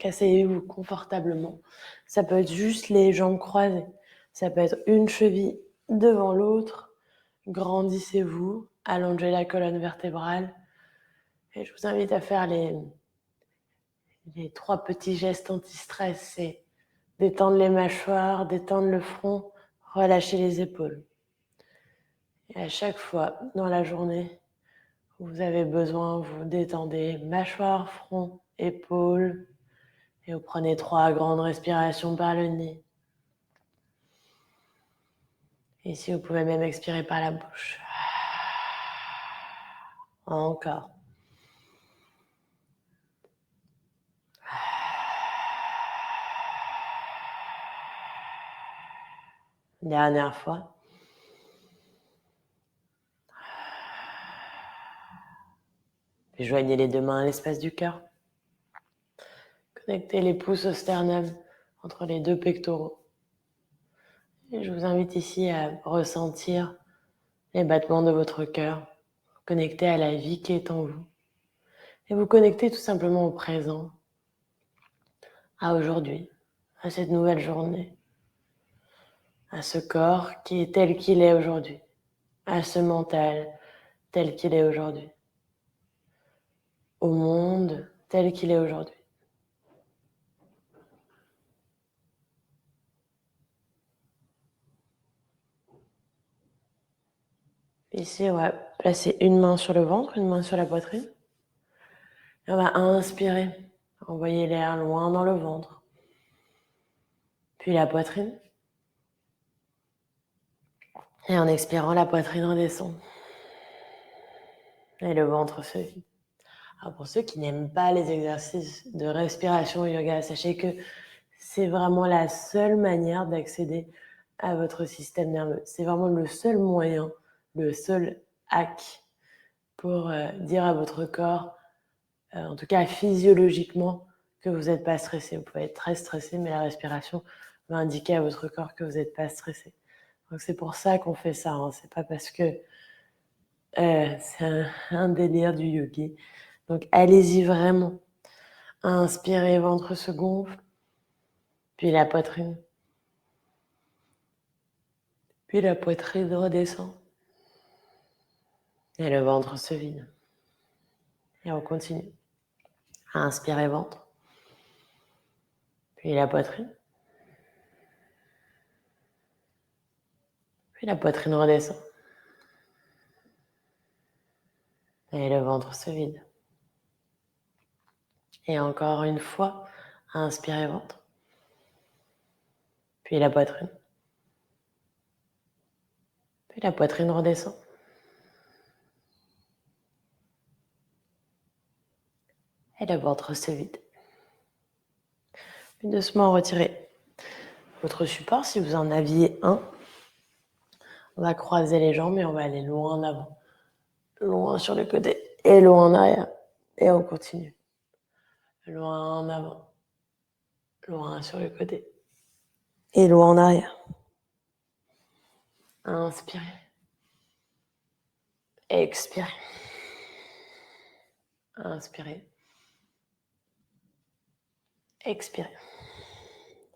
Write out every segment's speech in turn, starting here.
Asseyez-vous confortablement. Ça peut être juste les jambes croisées. Ça peut être une cheville devant l'autre. Grandissez-vous, allongez la colonne vertébrale. Et je vous invite à faire les 3 petits gestes anti-stress. C'est détendre les mâchoires, détendre le front, relâcher les épaules. Et à chaque fois dans la journée, vous avez besoin, vous détendez mâchoire, front, épaules. Et vous prenez 3 grandes respirations par le nez. Et si vous pouvez même expirer par la bouche. Encore. Dernière fois. Puis joignez les 2 mains à l'espace du cœur. Connectez les pouces au sternum entre les 2 pectoraux. Et je vous invite ici à ressentir les battements de votre cœur, connecter à la vie qui est en vous. Et vous connecter tout simplement au présent, à aujourd'hui, à cette nouvelle journée, à ce corps qui est tel qu'il est aujourd'hui, à ce mental tel qu'il est aujourd'hui, au monde tel qu'il est aujourd'hui. Ici, on va placer une main sur le ventre, une main sur la poitrine. Et on va inspirer, envoyer l'air loin dans le ventre. Puis la poitrine. Et en expirant, la poitrine redescend. Et le ventre se vide. Alors pour ceux qui n'aiment pas les exercices de respiration au yoga, sachez que c'est vraiment la seule manière d'accéder à votre système nerveux. C'est vraiment le seul moyen, le seul hack pour dire à votre corps, en tout cas physiologiquement, que vous n'êtes pas stressé. Vous pouvez être très stressé, mais la respiration va indiquer à votre corps que vous n'êtes pas stressé. Donc c'est pour ça qu'on fait ça, hein. C'est pas parce que c'est un délire du yogi. Donc allez-y vraiment. Inspirez, ventre se gonfle, puis la poitrine. Puis la poitrine redescend. Et le ventre se vide. Et on continue. Inspirez, ventre. Puis la poitrine. Puis la poitrine redescend. Et le ventre se vide. Et encore une fois, inspirez, ventre. Puis la poitrine. Puis la poitrine redescend. Et le ventre se vide. Puis doucement retirez votre support si vous en aviez un. On va croiser les jambes et on va aller loin en avant. Loin sur le côté et loin en arrière. Et on continue. Loin en avant. Loin sur le côté. Et loin en arrière. Inspirez. Expirez. Inspirez. Expirez.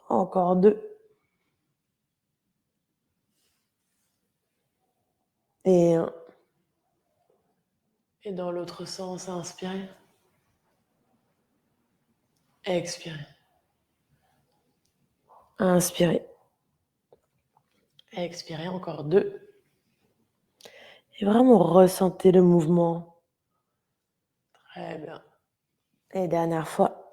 Encore 2. Et 1. Et dans l'autre sens, inspirez. Expirez. Inspirez. Expirez. Encore 2. Et vraiment ressentez le mouvement. Très bien. Et dernière fois.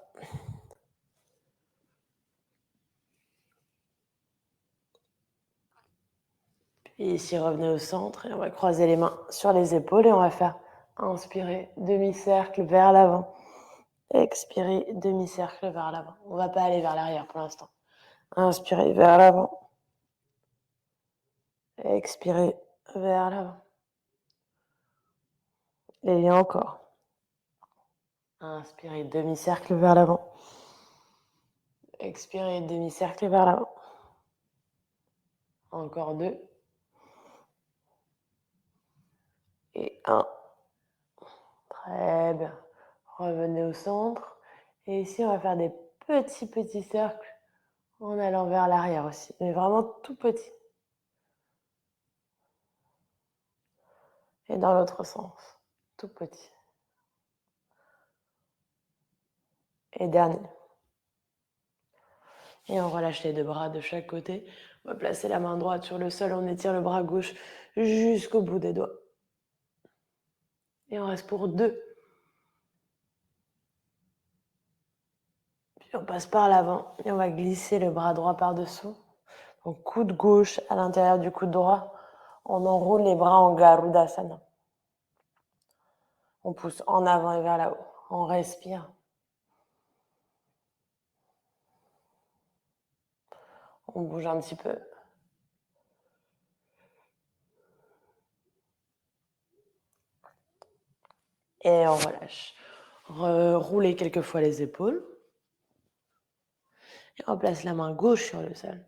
Puis ici, revenez au centre et on va croiser les mains sur les épaules et on va faire inspirer, demi-cercle vers l'avant. Expirez, demi-cercle vers l'avant. On ne va pas aller vers l'arrière pour l'instant. Inspirez vers l'avant. Expirez vers l'avant. Et encore. Inspirez, demi-cercle vers l'avant. Expirez, demi-cercle vers l'avant. Encore 2. Et 1. Très bien. Revenez au centre. Et ici, on va faire des petit cercle en allant vers l'arrière aussi, mais vraiment tout petit. Et dans l'autre sens, tout petit. Et dernier. Et on relâche les deux bras de chaque côté. On va placer la main droite sur le sol, on étire le bras gauche jusqu'au bout des doigts. Et on reste pour 2. Puis on passe par l'avant et on va glisser le bras droit par-dessous. Donc coude gauche à l'intérieur du coude droit. On enroule les bras en Garudasana. On pousse en avant et vers là-haut. On respire. On bouge un petit peu. Et on relâche. Roulez quelques fois les épaules. Et on place la main gauche sur le sol.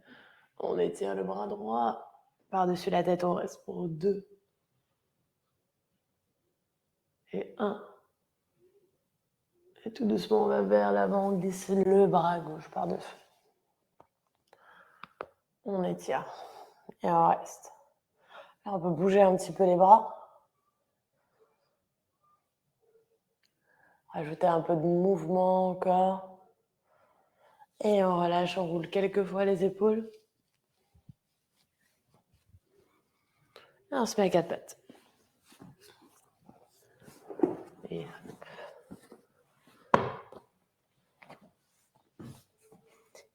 On étire le bras droit par-dessus la tête. On reste pour 2. Et 1. Et tout doucement, on va vers l'avant. On glisse le bras gauche par-dessus. On étire. Et on reste. Là, on peut bouger un petit peu les bras. Rajouter un peu de mouvement encore. Et on relâche, on roule quelques fois les épaules. Et on se met à 4 pattes. Et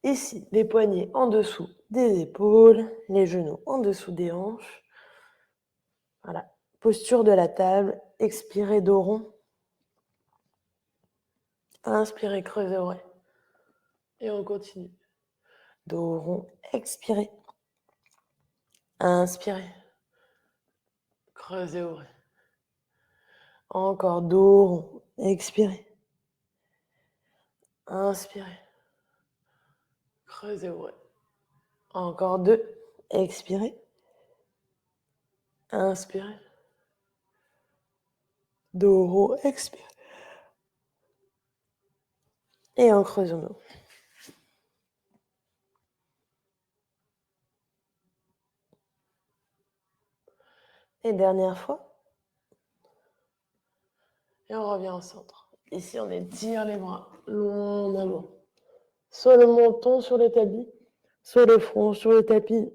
ici, les poignets en dessous des épaules, les genoux en dessous des hanches. Voilà. Posture de la table. Expirez, dos rond. Inspirez, creusez oreille. Et on continue. Dos rond, expirez. Inspirez. Creusez oreille. Encore dos rond, expirez. Inspirez. Creusez oreille. Encore 2. Expirez. Inspirez. Dos rond, expirez. Et on creuse nous. Et dernière fois. Et on revient au centre. Ici, on étire les bras loin en avant. Soit le menton sur le tapis, soit le front sur le tapis.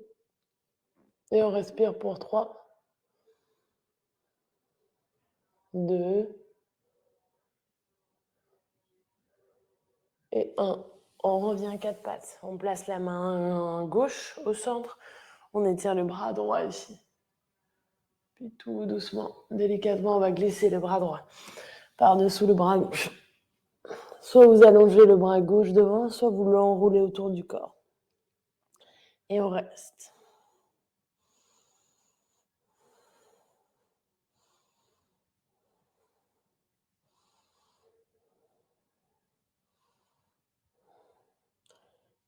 Et on respire pour 3, 2 et 1. On revient 4 pattes. On place la main gauche au centre. On étire le bras droit ici. Puis tout doucement, délicatement, on va glisser le bras droit par-dessous le bras gauche. Soit vous allongez le bras gauche devant, soit vous l'enroulez autour du corps. Et on reste.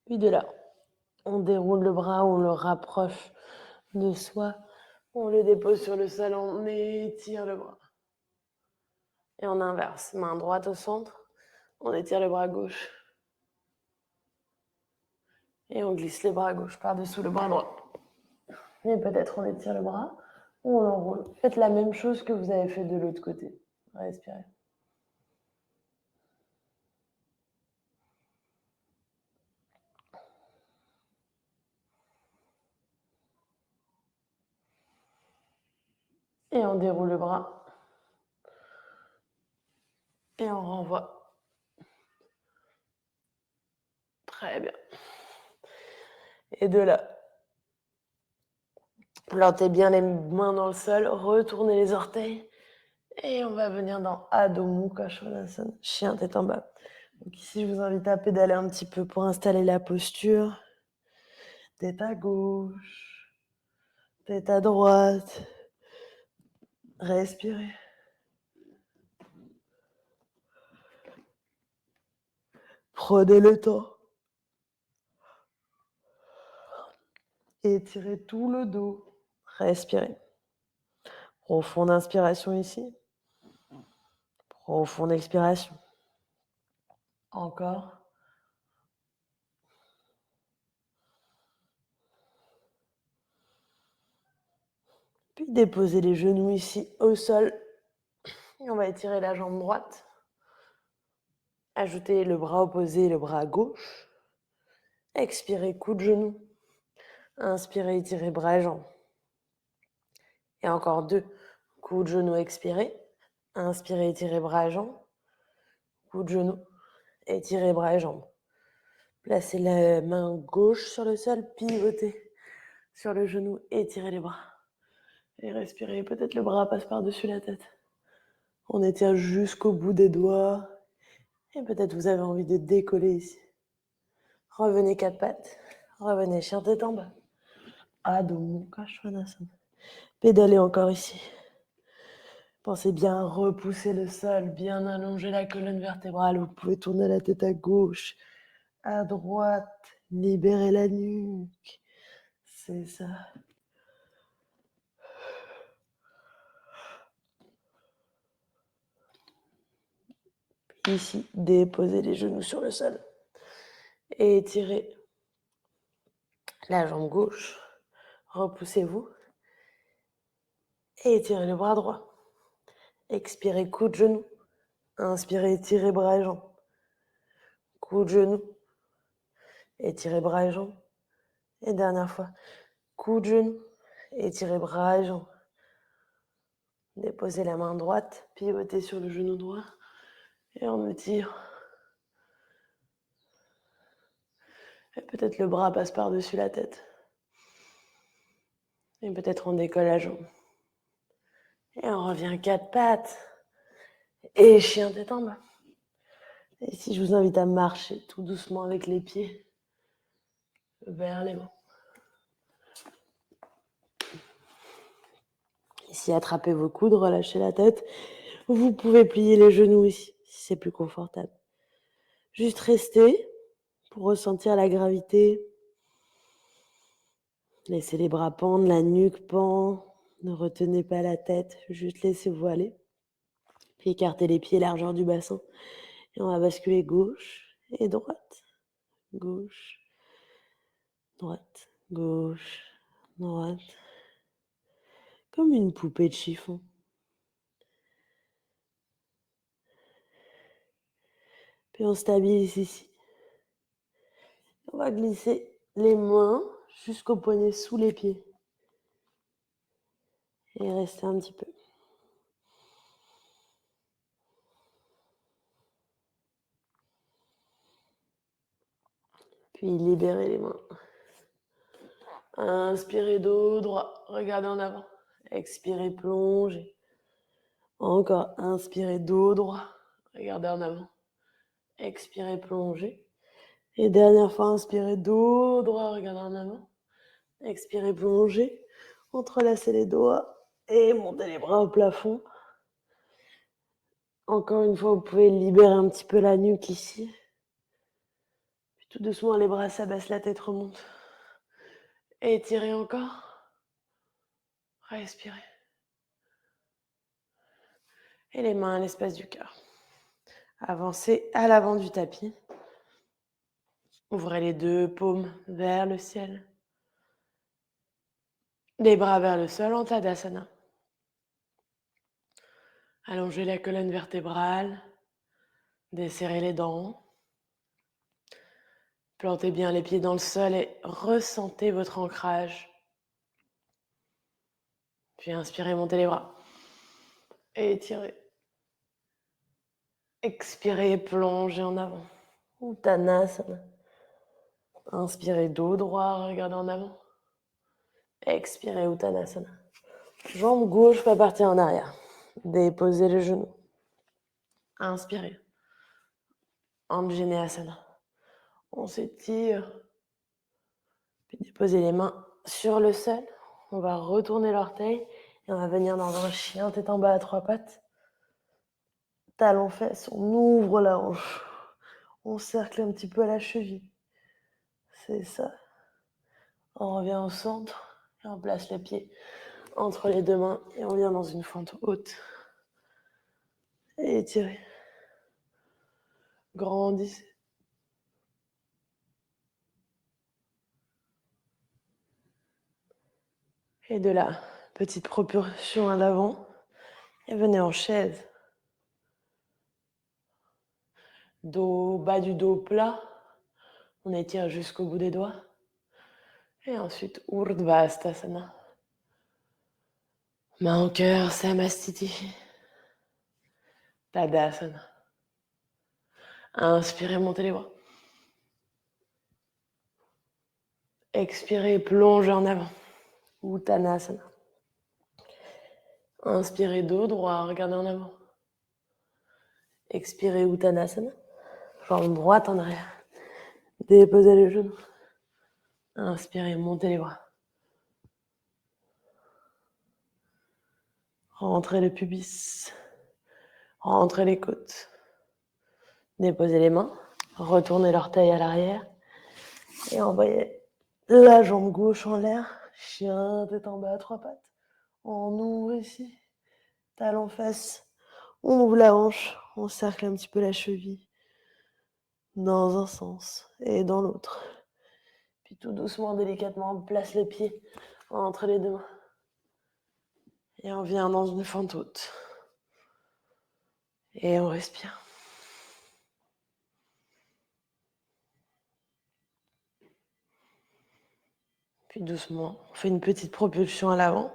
Puis de là, on déroule le bras, on le rapproche de soi. On le dépose sur le sol, on étire le bras. Et on inverse. Main droite au centre, on étire le bras gauche. Et on glisse les bras gauche par-dessous le bras droit. Et peut-être on étire le bras ou on l'enroule. Faites la même chose que vous avez fait de l'autre côté. Respirez. Et on déroule le bras. Et on renvoie. Très bien. Et de là, plantez bien les mains dans le sol, retournez les orteils. Et on va venir dans Adho Mukha Svanasana, chien tête en bas. Donc ici, je vous invite à pédaler un petit peu pour installer la posture. Tête à gauche, tête à droite. Respirez. Prenez le temps. Étirez tout le dos. Respirez. Profonde inspiration ici. Profonde expiration. Encore. Puis déposez les genoux ici au sol. Et on va étirer la jambe droite. Ajoutez le bras opposé, le bras gauche. Expirez, coup de genou. Inspirez, étirez bras et jambes. Et encore 2. Coup de genou, expirez. Inspirez, étirez bras et jambes. Coup de genou, étirez bras et jambes. Placez la main gauche sur le sol, pivotez sur le genou, étirez les bras. Et respirez, peut-être le bras passe par-dessus la tête. On étire jusqu'au bout des doigts. Et peut-être vous avez envie de décoller ici. Revenez 4 pattes. Revenez chien tête en bas. Adho Mukha Svanasana. Pédalez encore ici. Pensez bien à repousser le sol, bien allonger la colonne vertébrale. Vous pouvez tourner la tête à gauche, à droite. Libérez la nuque. C'est ça. Puis ici, déposez les genoux sur le sol. Et étirez la jambe gauche. Repoussez-vous. Et étirez le bras droit. Expirez, coup de genou. Inspirez, étirez bras et jambes. Coup de genou. Étirez bras et jambes. Et dernière fois. Coup de genou. Étirez bras et jambes. Déposez la main droite. Pivotez sur le genou droit. Et on étire. Et peut-être le bras passe par-dessus la tête. Et peut-être on décolle la jambe. Et on revient 4 pattes. Et chien tête en bas. Et si je vous invite à marcher tout doucement avec les pieds vers les mains. Ici, attrapez vos coudes, relâchez la tête. Vous pouvez plier les genoux ici, si c'est plus confortable. Juste restez pour ressentir la gravité. Laissez les bras pendre, la nuque pend. Ne retenez pas la tête, juste laissez-vous aller. Puis écartez les pieds, largeur du bassin. Et on va basculer gauche et droite. Gauche, droite, gauche, droite. Comme une poupée de chiffon. Puis on stabilise ici. On va glisser les mains jusqu'au poignet sous les pieds. Et rester un petit peu. Puis libérez les mains. Inspirez dos droit, regardez en avant. Expirez, plongez. Encore, inspirez dos droit, regardez en avant. Expirez, plongez. Et dernière fois, inspirez dos droit, regardez en avant. Expirez, plongez. Entrelacez les doigts et montez les bras au plafond. Encore une fois, vous pouvez libérer un petit peu la nuque ici. Puis tout doucement, les bras s'abaissent, la tête remonte. Étirez encore. Respirez. Et les mains à l'espace du cœur. Avancez à l'avant du tapis. Ouvrez les 2 paumes vers le ciel. Les bras vers le sol en Tadasana. Allongez la colonne vertébrale. Desserrez les dents. Plantez bien les pieds dans le sol et ressentez votre ancrage. Puis inspirez, montez les bras. Et étirez. Expirez, plongez en avant. Uttanasana. Inspirez, dos droit, regardez en avant. Expirez, Uttanasana. Jambe gauche va partir en arrière. Déposez les genoux. Inspirez. Anjaneyasana. On s'étire. Puis déposez les mains sur le sol. On va retourner l'orteil et on va venir dans un chien tête en bas à 3 pattes. Talons fesses, on ouvre la hanche. On cercle un petit peu à la cheville. C'est ça. On revient au centre et on place le pied entre les 2 mains et on vient dans une fente haute. Et étirez. Grandissez. Et de là, Petite propulsion à l'avant. Et venez en chaise. Dos, bas du dos plat. On étire jusqu'au bout des doigts. Et ensuite, Urdhva-Hastasana. Main au cœur, Samastiti. Tadasana. Inspirez, montez les bras. Expirez, plongez en avant. Uttanasana. Inspirez, dos droit, regardez en avant. Expirez, Uttanasana. Jambe droite en arrière. Déposez les genoux. Inspirez, montez les bras. Rentrez le pubis. Rentrez les côtes. Déposez les mains. Retournez l'orteil à l'arrière. Et envoyez la jambe gauche en l'air. Chien, tête en bas, 3 pattes. On ouvre ici. Talon face. On ouvre la hanche. On cercle un petit peu la cheville. Dans un sens et dans l'autre. Puis tout doucement, délicatement, on place le pied entre les deux mains. Et on vient dans une fente haute. Et on respire. Puis doucement, on fait une petite propulsion à l'avant.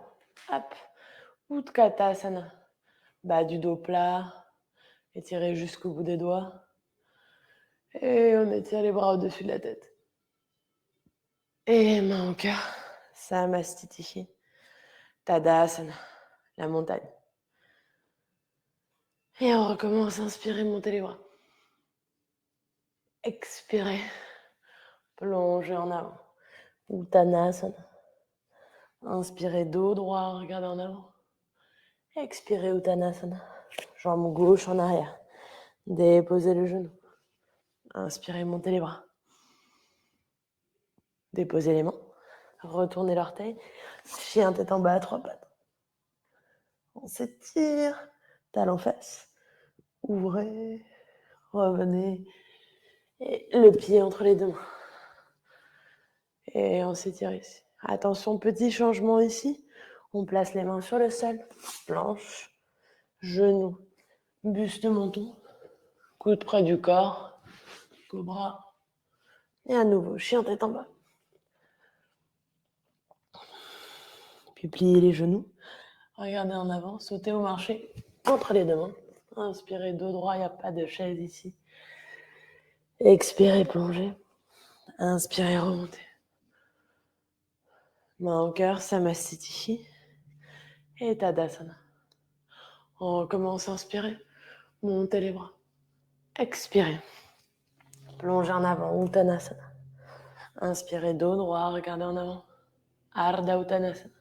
Hop. Utkatasana. Bas du dos plat. Étirez jusqu'au bout des doigts. Et on étire les bras au-dessus de la tête. Et main au cœur. Samastiti. Tadasana. La montagne. Et on recommence. Inspirez, montez les bras. Expirez. Plongez en avant. Uttanasana. Inspirez, dos droit, regardez en avant. Expirez, Uttanasana. Jambe gauche en arrière. Déposez le genou. Inspirez, montez les bras. Déposez les mains. Retournez l'orteil. Chien tête en bas, 3 pattes. On s'étire. Talon face. Ouvrez. Revenez. Et le pied entre les deux mains. Et on s'étire ici. Attention, petit changement ici. On place les mains sur le sol. Planche. Genou. Buste, menton. Coude près du corps. Cobra. Et à nouveau, chien tête en bas. Puis pliez les genoux. Regardez en avant. Sautez au marché. Entre les deux mains. Inspirez, dos droit. Il n'y a pas de chaise ici. Expirez, plongez. Inspirez, remontez. Main au cœur, Samastiti. Et Tadasana. On recommence à inspirer. Montez les bras. Expirez. Plongez en avant. Uttanasana. Inspirez, dos droit. Regardez en avant. Ardha Uttanasana.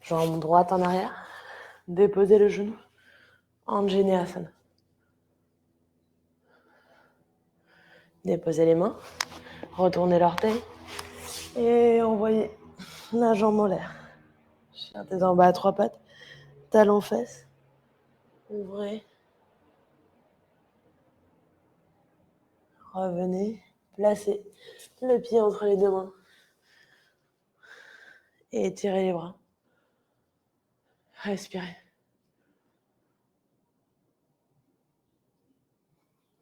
Jambe droite en arrière. Déposez le genou. Anjaneyasana. Déposez les mains. Retournez l'orteil. Et envoyez la jambe en l'air. Chien tête en bas à 3 pattes. Talon fesses. Ouvrez. Revenez. Placez le pied entre les deux mains. Et étirez les bras. Respirez.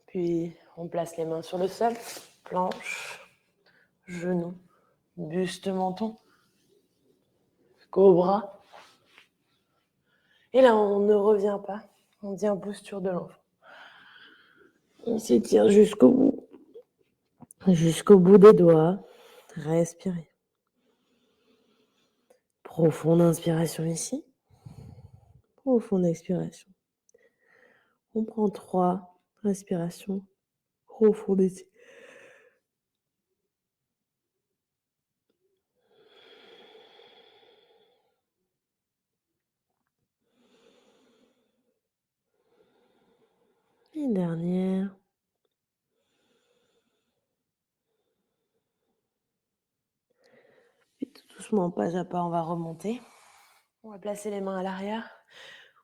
Puis on place les mains sur le sol. Planche. Genou. Buste, menton. Cobra. Et là, on ne revient pas. On dit en posture de l'enfant. On s'étire jusqu'au bout. Jusqu'au bout des doigts. Respirez. Profonde inspiration ici. Profonde expiration. On prend 3 respirations profondes ici. Une dernière. Puis tout doucement, pas à pas, on va remonter. On va placer les mains à l'arrière.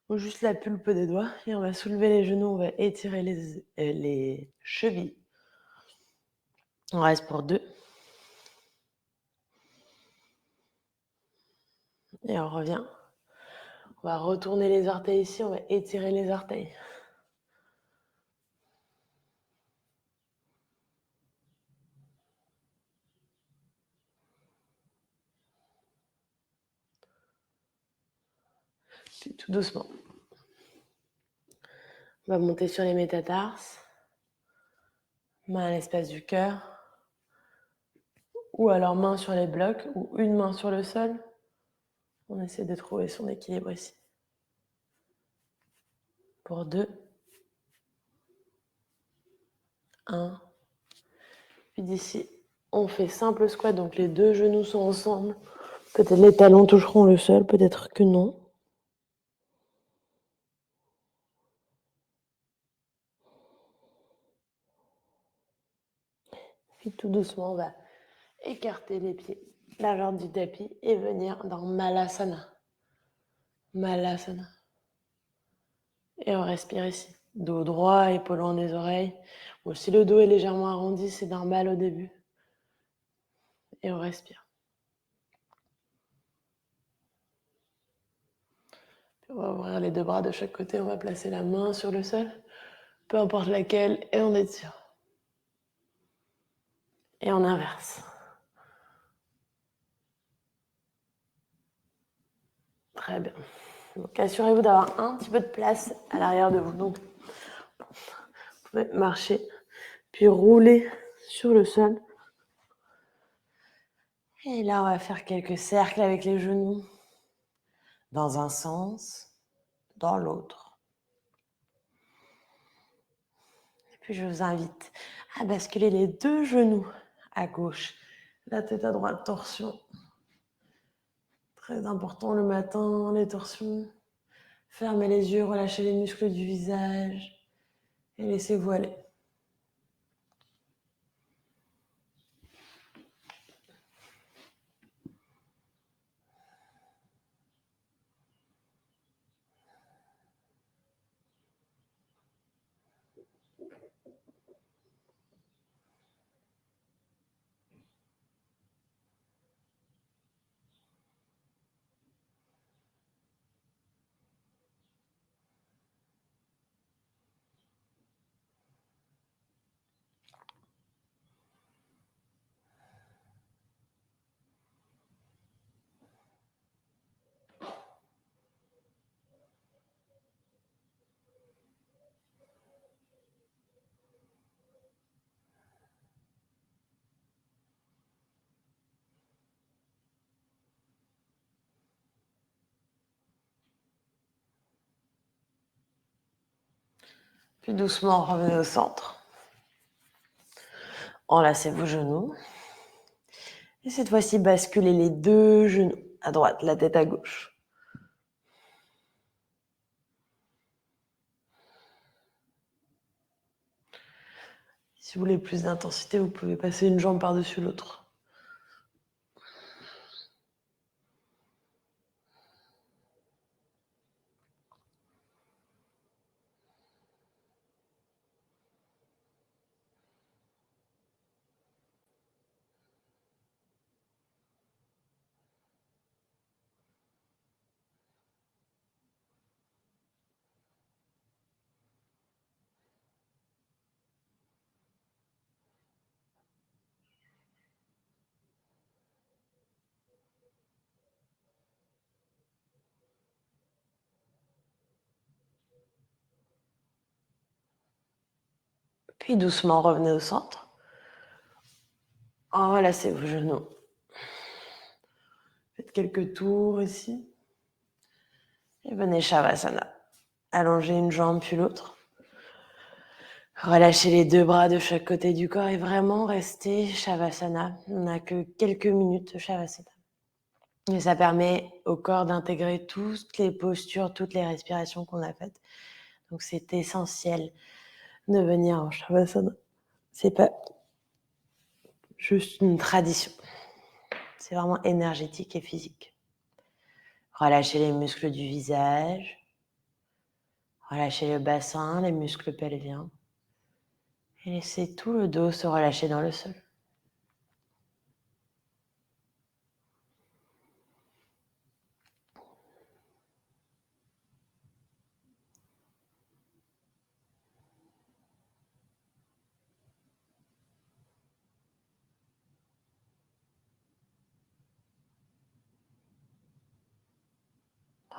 Ou juste la pulpe des doigts. Et on va soulever les genoux. On va étirer les chevilles. On reste pour 2. Et on revient. On va retourner les orteils ici, on va étirer les orteils. Puis tout doucement. On va monter sur les métatarses. Main à l'espace du cœur. Ou alors main sur les blocs, ou une main sur le sol. On essaie de trouver son équilibre ici. Pour 2. 1. Puis d'ici, on fait simple squat, donc les deux genoux sont ensemble. Peut-être les talons toucheront le sol, peut-être que non. Puis tout doucement, on va écarter les pieds, largeur du tapis et venir dans Malasana. Malasana. Et on respire ici. Dos droit, épaules loin des oreilles. Bon, si le dos est légèrement arrondi, c'est normal au début. Et on respire. Puis on va ouvrir les deux bras de chaque côté. On va placer la main sur le sol, peu importe laquelle, et on étire. Et on inverse. Très bien. Donc assurez-vous d'avoir un petit peu de place à l'arrière de vous. Donc, vous pouvez marcher, puis rouler sur le sol. Et là, on va faire quelques cercles avec les genoux. Dans un sens, dans l'autre. Et puis je vous invite à basculer les deux genoux à gauche. La tête à droite, torsion. Très important le matin, les torsions. Fermez les yeux, relâchez les muscles du visage et laissez-vous aller. Puis doucement, revenez au centre. Enlacez vos genoux. Et cette fois-ci, basculez les deux genoux à droite, la tête à gauche. Si vous voulez plus d'intensité, vous pouvez passer une jambe par-dessus l'autre. Puis doucement, revenez au centre. Enlacez vos genoux. Faites quelques tours ici. Et venez Shavasana. Allongez une jambe puis l'autre. Relâchez les deux bras de chaque côté du corps et vraiment restez Shavasana. On n'a que quelques minutes de Shavasana. Et ça permet au corps d'intégrer toutes les postures, toutes les respirations qu'on a faites. Donc c'est essentiel de venir en Shavasana. C'est pas juste une tradition. C'est vraiment énergétique et physique. Relâchez les muscles du visage. Relâchez le bassin, les muscles pelviens. Et laissez tout le dos se relâcher dans le sol.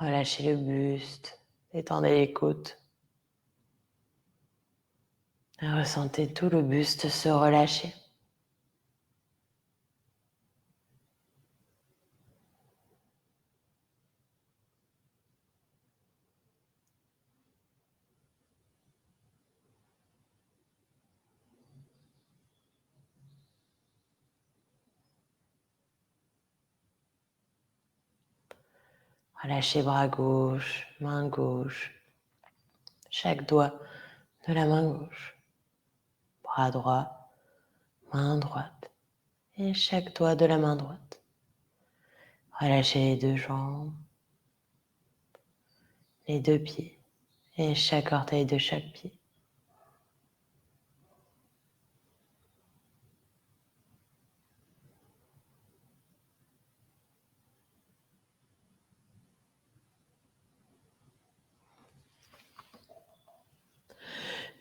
Relâchez le buste, détendez les côtes. Et ressentez tout le buste se relâcher. Relâchez bras gauche, main gauche, chaque doigt de la main gauche, bras droit, main droite et chaque doigt de la main droite. Relâchez les deux jambes, les deux pieds et chaque orteil de chaque pied.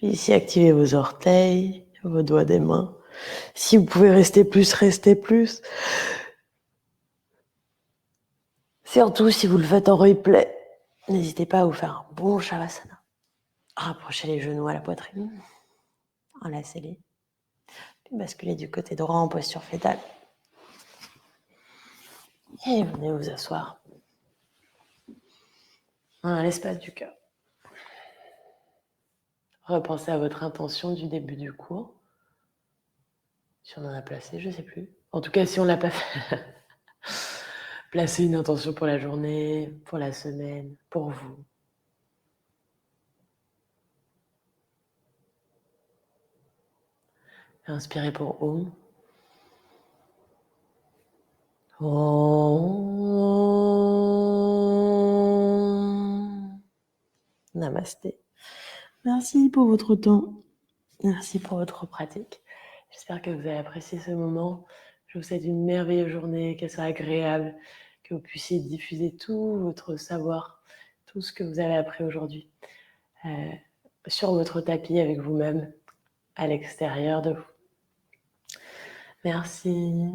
Ici, activez vos orteils, vos doigts des mains. Si vous pouvez rester plus, restez plus. Surtout si vous le faites en replay, n'hésitez pas à vous faire un bon Shavasana. Rapprochez les genoux à la poitrine, enlacez-les, puis basculez du côté droit en posture fétale. Et venez vous asseoir dans l'espace du cœur. Repensez à votre intention du début du cours. Si on en a placé, je ne sais plus. En tout cas, si on ne l'a pas fait, placez une intention pour la journée, pour la semaine, pour vous. Inspirez pour Om. Om. Namasté. Merci pour votre temps. Merci pour votre pratique. J'espère que vous avez apprécié ce moment. Je vous souhaite une merveilleuse journée, qu'elle soit agréable, que vous puissiez diffuser tout votre savoir, tout ce que vous avez appris aujourd'hui sur votre tapis avec vous-même, à l'extérieur de vous. Merci.